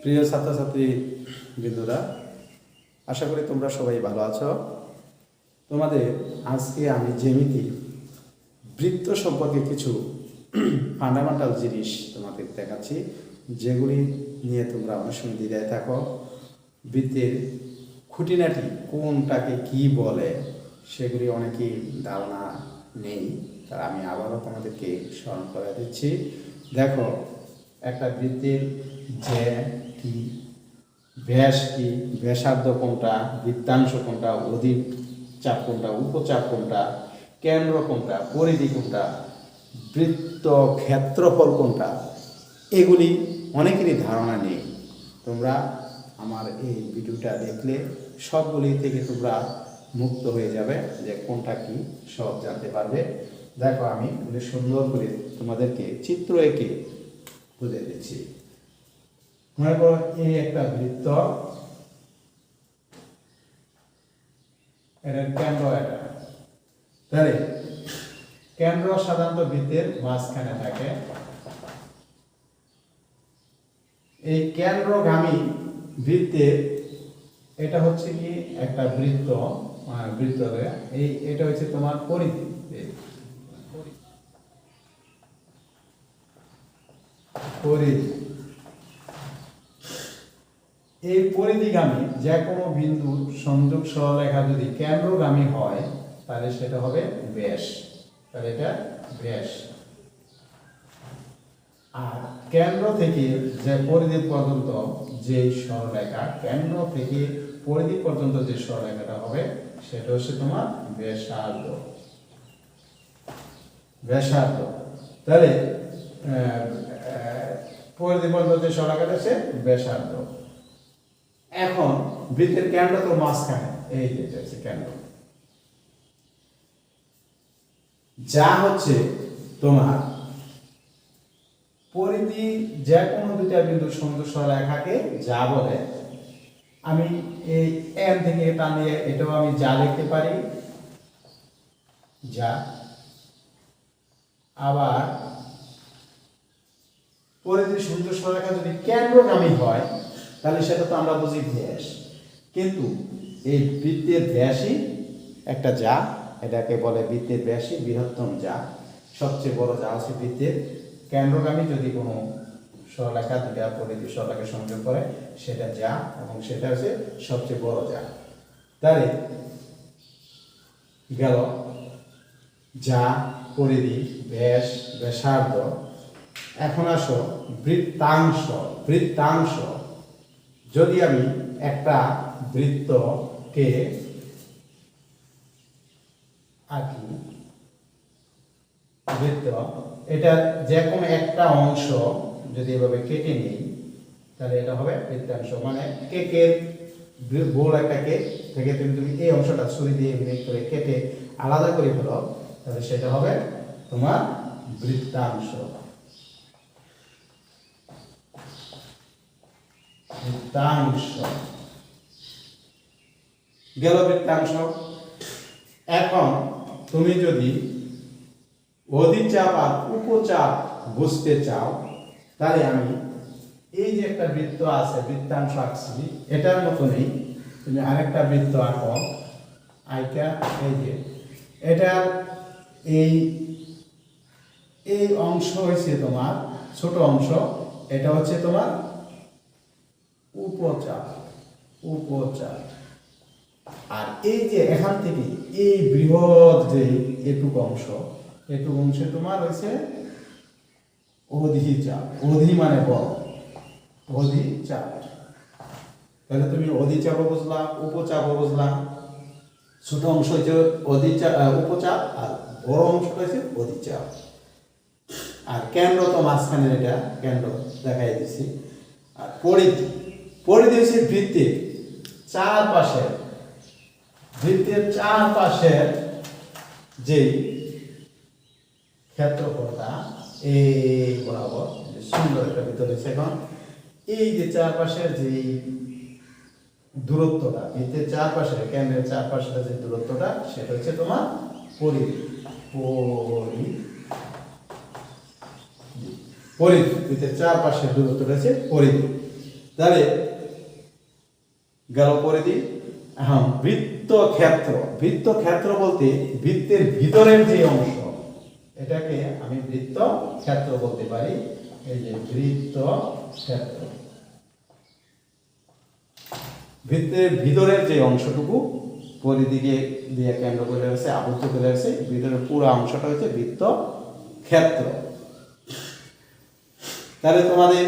প্রিয় ছাত্রছাত্রী বৃন্দরা, আশা করি তোমরা সবাই ভালো আছো। তোমাদের আজকে আমি জ্যামিতি বৃত্ত সম্পর্কে কিছু ফান্ডামেন্টাল জিনিস তোমাদের দেখাচ্ছি, যেগুলি নিয়ে তোমরা অনেক সময় দ্বিধায় থাকো। বৃত্তের খুঁটিনাটি কোনটাকে কি বলে সেগুলি অনেকেই ধারণা নেই, তা আমি আবারও তোমাদেরকে স্মরণ করে দিচ্ছি। দেখো, একটা বৃত্তের যে কি, ব্যাস কি, ব্যাসার্ধ কোনটা, বৃত্তাংশ কোনটা, অধিক চাপ কোনটা, উপচাপ কোনটা, কেন্দ্র কোনটা, পরিধি কোনটা, বৃত্ত ক্ষেত্রফল কোনটা, এগুলি অনেকেরই ধারণা নেই। তোমরা আমার এই ভিডিওটা দেখলে সবগুলি থেকে তোমরা মুক্ত হয়ে যাবে, যে কোনটা কি সব জানতে পারবে। দেখো, আমি সুন্দর করে তোমাদেরকে চিত্র এঁকে বুঝে দিচ্ছি। মনে করো এই একটা বৃত্ত, এটার কেন্দ্র এটা। তাহলে কেন্দ্র সাধারণত বৃত্তের মাঝখানে থাকে। এই কেন্দ্রগামী বৃত্তের এটা হচ্ছে কি একটা বৃত্ত, এটা হচ্ছে তোমার পরিধি। এই পরিধিগামী যে কোনো বিন্দুর সংযোগ সরলরেখা যদি কেন্দ্রগামী হয় তাহলে সেটা হবে ব্যাস। তাহলে এটা ব্যাস। আর কেন্দ্র থেকে যে পরিধি পর্যন্ত যে সরলরেখা, কেন্দ্র থেকে পরিধি পর্যন্ত যে সরলরেখাটা হবে সেটা হচ্ছে তোমার ব্যাসার্ধ। তাহলে পরিধি পর্যন্ত যে সরলরেখাটা আছে ব্যাসার্ধ। এখন বৃত্তের কেন্দ্র তো মাঝখানে, এই যেটা হচ্ছে কেন্দ্র, যা হচ্ছে তোমার পরিধি যে কোনো দুইটা বিন্দু সংযোগ সরলরেখাকে যা বলে। আমি এই এন থেকে টানিয়ে এটাও আমি যা লিখতে পারি, যা। আবার পরিধি সংযোগ সরলরেখা যদি কেন্দ্রগামী হয় তাহলে সেটা তো আমরা বুঝি ব্যাস। কিন্তু এই বৃত্তের ব্যাসই একটা যা, এটাকে বলে বৃত্তের ব্যাসই বৃহত্তম যা। সবচেয়ে বড় যা হচ্ছে বৃত্তের কেন্দ্রগামী যদি কোনো সরলরেখা দুটা পরিধি সরলরেখা সংযোগ করে সেটা যা, এবং সেটা হচ্ছে সবচেয়ে বড় যা। তাহলে গেল যা, পরিধি, ব্যাস, ব্যাসার্ধ। এখন আসো বৃত্তাংশ। যদি আমি একটা বৃত্তকে আঁকি, বৃত্ত এটা যে কোনো একটা অংশ যদি এভাবে কেটে নিই তাহলে এটা হবে বৃত্তাংশ। মানে কেকের গোল একটা কেক থেকে তুমি এই অংশটা ছুরি দিয়ে ভেঙে করে কেটে আলাদা করে ফেলো, তাহলে সেটা হবে তোমার বৃত্তাংশ। গেল বৃত্তাংশ। এখন তুমি যদি অধিচাপ আর উপচাপ বুঝতে চাও তাহলে আমি এই যে একটা বৃত্ত আছে, বৃত্তাংশ আঁকছি, এটার মতনই তুমি আরেকটা বৃত্ত আঁকো। আইকা এই যে এটার এই অংশ হয়েছে তোমার ছোট অংশ, এটা হচ্ছে তোমার উপচাপ। আর এই যে এখান থেকে এই বৃহৎ যে এটুকু অংশে তোমার হয়েছে অধিচাপ। অধি মানে বড়, অধিচাপ। তাহলে তুমি অধিচাপও বুঝলাম, উপচাপও বুঝলাম। ছোট অংশ হচ্ছে উপচাপ, আর বড় অংশ হয়েছে অধিচাপ। আর কেন্দ্র তো মাঝখানে, এটা কেন্দ্র দেখাই দিচ্ছি। আর পরিধি হচ্ছে বৃত্তের চারপাশের যে ক্ষেত্রফলটা এই বরাবর সুন্দর একটা বৃত্ত রয়েছে। এখন এই যে চারপাশের যে দূরত্বটা, বৃত্তের চারপাশে, কেন্দ্রের চারপাশের যে দূরত্বটা, সেটা হচ্ছে তোমার পরিধি। বৃত্তের চারপাশের দূরত্ব রয়েছে পরিধি। তাহলে গেল পরিধি। এখন বৃত্তক্ষেত্র। বৃত্তক্ষেত্র বলতে বৃত্তের ভিতরের যে অংশ, এটাকে আমি বৃত্তক্ষেত্র বলতে পারি। এই যে বৃত্তক্ষেত্র, বৃত্তের ভিতরের যে অংশটুকু পরিধিকে দিয়ে কেন্দ্র করে আছে, আবদ্ধ করে আছে, ভিতরের পুরো অংশটা হচ্ছে বৃত্তক্ষেত্র। তাহলে তোমাদের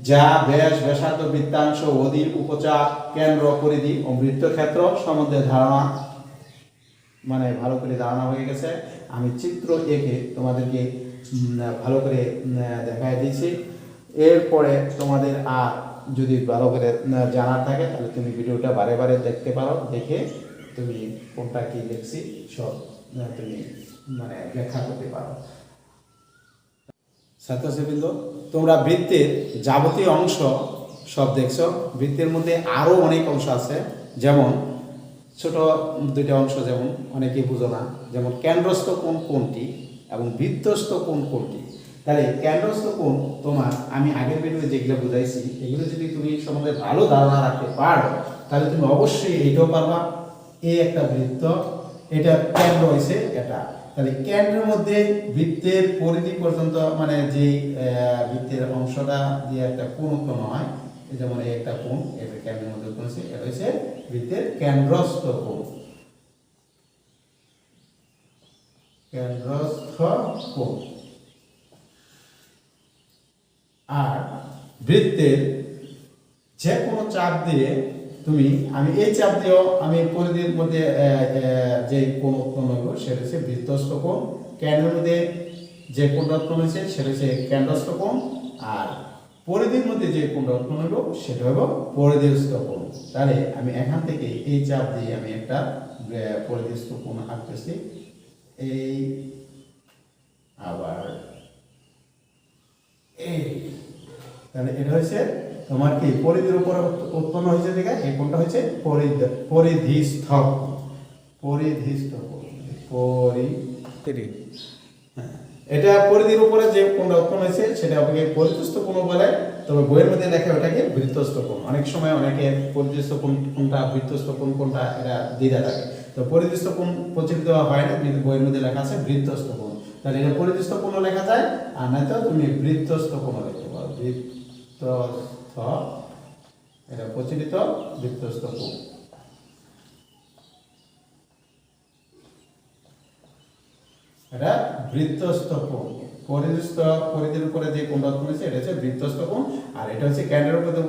যা ব্যাস, ব্যাসার্ধ, বৃত্তাংশ, অধীর, উপচাপ, কেন্দ্র, পরিধি ও বৃত্তক্ষেত্র সম্বন্ধে ধারণা মানে ভালো করে ধারণা হয়ে গেছে। আমি চিত্র এঁকে তোমাদেরকে ভালো করে দেখাই দিয়েছি। এরপরে তোমাদের আর যদি ভালো করে জানার থাকে তাহলে তুমি ভিডিওটা বারে বারে দেখতে পারো, দেখে তুমি কোনটা কি দেখছি সব তুমি মানে ব্যাখ্যা করতে পারো। ছাত্রছাত্রীবৃন্দ, তোমরা বৃত্তের যাবতীয় অংশ সব দেখছো। বৃত্তের মধ্যে আরও অনেক অংশ আছে, যেমন ছোট দুইটা অংশ, যেমন অনেকেই বুঝো না, যেমন কেন্দ্রস্থ কোণ কোনটি এবং বৃত্তস্থ কোণ কোনটি। তাহলে কেন্দ্রস্থ কোণ তোমার আমি আগের ভিডিওতে যেগুলো বুঝাইছি, এগুলো যদি তুমি সম্বন্ধে ভালো ধারণা রাখতে পারো তাহলে তুমি অবশ্যই এইটাও পারবা। এই একটা বৃত্ত, এটা কেন্দ্র হয়েছে এটা, তাহলে কেন্দ্রের মধ্যে বৃত্তের পরিধি পর্যন্ত মানে যে বৃত্তের অংশটা দিয়ে একটা কোণ উৎপন্ন হয়, যেমন এই একটা কোণ, এটা কেন্দ্রের মধ্যে উৎপন্ন হয়েছে, এটা হচ্ছে বৃত্তের কেন্দ্রস্থ কোণ। কেন্দ্রস্থ কোণ। আর বৃত্তের যে কোনো চাপ দিয়ে তুমি, আমি এই চাপ দিয়েও আমি পরিধির মধ্যে যে কোণ উৎপন্ন হইব সেটা হচ্ছে বৃত্তস্থ কোণ। কেন্দ্রের মধ্যে যে কোণটা উৎপন্ন হয়েছে সেটা হচ্ছে কেন্দ্রস্থ কোণ, আর পরিধির মধ্যে যে কোণটা উৎপন্ন হইব সেটা হইব পরিধিস্থ কোণ। তাহলে আমি এখান থেকে এই চাপ দিয়ে আমি একটা পরিধিস্থ কোণ আঁকতেছি। এই আবার এই, তাহলে এটা হচ্ছে তোমার কি পরিধির উপরে উৎপন্ন হয়েছে, দেখা এই কোণটা হচ্ছে পরিধিস্থ এটা পরিধির উপরে যে কোণটা উৎপন্ন হয়েছে সেটা আপনাকে পরিধিস্থ কোণ বলে, তবে বইয়ের মধ্যে লেখা ওটাকে বৃত্তস্থ কোণ। অনেক সময় অনেকে পরিধিস্থ কোণ কোনটা, বৃত্তস্থ কোণ কোনটা এটা দ্বিধা থাকে, তো পরিধিস্থ কোণ প্রচলিত হয় না, কিন্তু বইয়ের মধ্যে লেখা আছে বৃত্তস্থ কোণ। তাহলে এটা পরিধিস্থ কোণ লেখা যায়, আর নয়তো তুমি বৃত্তস্থ কোণ লিখতে পারো। বৃত্তস্থ, এটা প্রচলিত বৃত্তস্থ কোণ। এটা বৃত্তস্থ কোণ। পরিধির উপরে যে কোণটা উৎপন্ন হয়েছে এটা হচ্ছে বৃত্তস্থ কোণ, আর এটা হচ্ছে কেন্দ্রের উপরে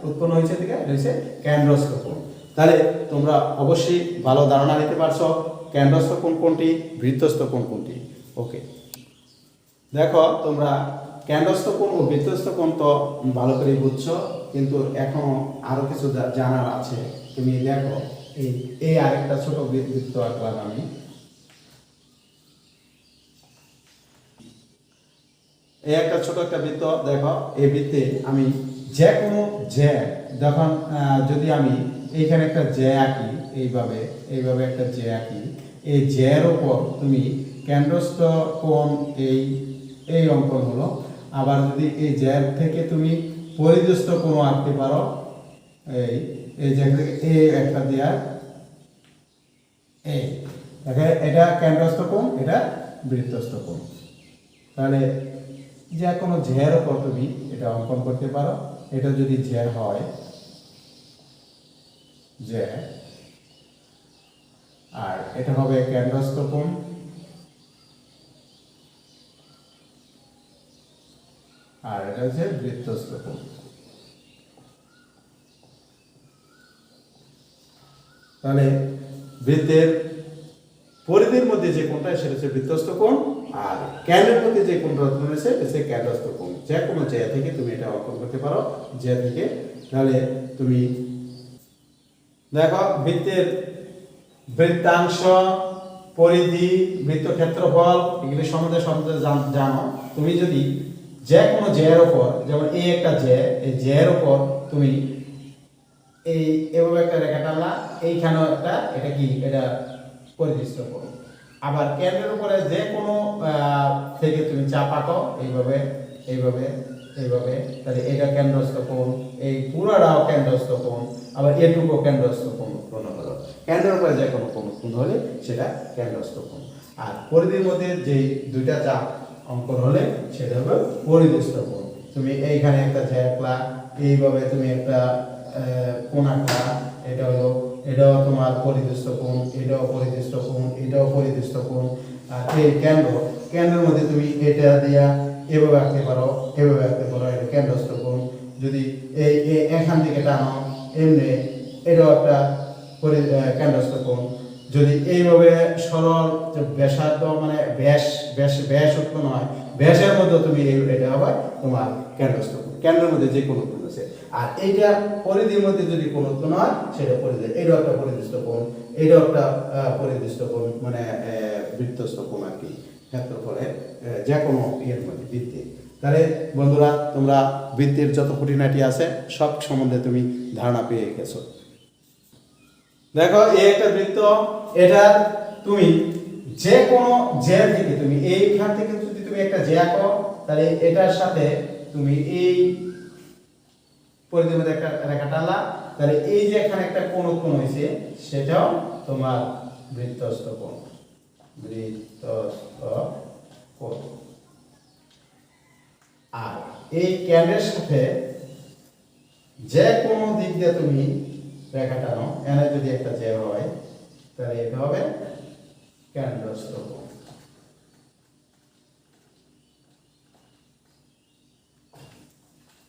উৎপন্ন হয়েছে দিকে এটা হচ্ছে কেন্দ্রস্থ কোণ। তাহলে তোমরা অবশ্যই ভালো ধারণা নিতে পারছো কেন্দ্রস্থ কোণ কোনটি, বৃত্তস্থ কোণ কোনটি। ওকে, দেখো তোমরা কেন্দ্রস্থ কোণ ও বৃত্তস্থ কোণ তো ভালো করে বুঝছো, কিন্তু এখনো আরো কিছু জানার আছে। তুমি দেখো এই আরেকটা ছোট বৃত্ত আঁকলাম আমি। এই একটা ছোট একটা বৃত্ত, দেখো এই বৃত্তে আমি যে কোনো যখন যদি আমি এইখানে একটা আঁকি, এইভাবে একটা আঁকি, এই এর উপর তুমি কেন্দ্রস্থ কোণ এই অঙ্কন হলো। আবার যদি এই থেকে তুমি পরিধিস্থ কোণ আঁকতে পারো, এই জায়গা থেকে একটা দেয়া, এটা কেন্দ্রস্থ কোণ, এটা বৃত্তস্থ কোণ। তাহলে যে কোনো এর উপর তুমি এটা অঙ্কন করতে পারো। এটা যদি হয় আর এটা হবে কেন্দ্রস্থ কোণ, আর এটা হচ্ছে বৃত্তস্থ কোণ। তাহলে বৃত্তের পরিধির মধ্যে যে কোণটা সেটা হচ্ছে বৃত্তস্থ কোণ, আর কেন্দ্রের মধ্যে যে কোণটা উৎপন্ন হয়েছে সেটা কেন্দ্রস্থ কোণ। যে কোনো থেকে তুমি এটা অঙ্কন করতে পারো, থেকে। তাহলে তুমি দেখো বৃত্তের বৃত্তাংশ, পরিধি, বৃত্ত ক্ষেত্রফল এগুলি সম্বন্ধে জানো। তুমি যদি যে কোনো এর উপর, যেমন এই একটা এই এর উপর তুমি এভাবে একটা রেখা টানলা, এইখানে এটা কি, এটা পরিধিস্থ কোণ। আবার কেন্দ্রের উপরে যে কোনো থেকে তুমি চাপ আঁকো, এইভাবে এইভাবে, তাহলে এটা কেন্দ্রস্থ কোণ, এই পুরোটাও কেন্দ্রস্থ কোণ, আবার এটুকু কেন্দ্রস্থ কোণ হলো। কেন্দ্রের উপরে যে কোনো কোণ হলে সেটা কেন্দ্রস্থ কোণ। আর পরিধির মধ্যে যে দুইটা চাপ অঙ্কন হলে সেটা হবে পরিধিস্থ কোণ। তুমি এইখানে একটা যে আঁকলা, এইভাবে তুমি একটা কোণ আঁকলা, এটা হলো, এটাও তোমার পরিধিস্থ কোণ, এটাও পরিধিস্থ কোণ, এটাও পরিধিস্থ কোণ। আর এই কেন্দ্রের মধ্যে তুমি এটা দিয়া এভাবে আঁকতে পারো, এভাবে আঁকতে পারো, এটা কেন্দ্রস্থ কোণ। যদি এই এখান থেকে টানো এমনি, এটাও একটা কেন্দ্রস্থ কোণ। যদি এইভাবে সরল ব্যাসার্ধ মানে ব্যাস উৎপন্ন হয়, ব্যাসের মধ্যে তুমি এটা হবে তোমার কেন্দ্রস্থ কোণ। কেন্দ্রের মধ্যে যে কোনো কোণ আছে। আর এইটা পরিধির মধ্যে যদি কোণ উৎপন্ন হয় সেটা পরিধি, এটাও একটা পরিধিস্থ কোণ, এটাও একটা পরিধিস্থ কোণ, মানে বৃত্তস্থ কোণ আর কি, ক্ষেত্রফলে যে কোনো ইয়ের মধ্যে বৃত্তি। তাহলে বন্ধুরা, তোমরা বৃত্তির যত খুঁটিনাটি আছে সব সম্বন্ধে তুমি ধারণা পেয়ে গেছো। দেখো, এই একটা বৃত্ত, এটা তুমি যে কোনো যে থেকে তুমি এইখান থেকে যদি তুমি একটা যে আঁকো, তাহলে এটার সাথে তুমি এই পরিধির মধ্যে একটা রেখা টানলা, তাহলে এই যে এখানে একটা কোণ উৎপন্ন হয়েছে সেটাও তোমার বৃত্তস্থ কোণ, বৃত্তস্থ কোণ। আর এই কেন্দ্রের সাথে যে কোনো দিক দিয়ে তুমি রেখা টানো, এনে যদি একটা যে হয় তাহলে এটা হবে কেন্দ্রস্থ কোণ।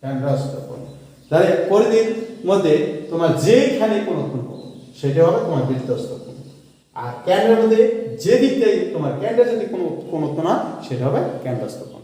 কেন্দ্রস্থ কোণ। তাহলে পরিধির মধ্যে তোমার যেখানে কোণ উৎপন্ন হবে সেটা হবে তোমার বৃত্তস্থ কোণ। আর কেন্দ্রের মধ্যে যে দিক থেকে তোমার কেন্দ্রে যদি কোনো কোণ উৎপন্ন হয় সেটা হবে কেন্দ্রস্থ কোণ।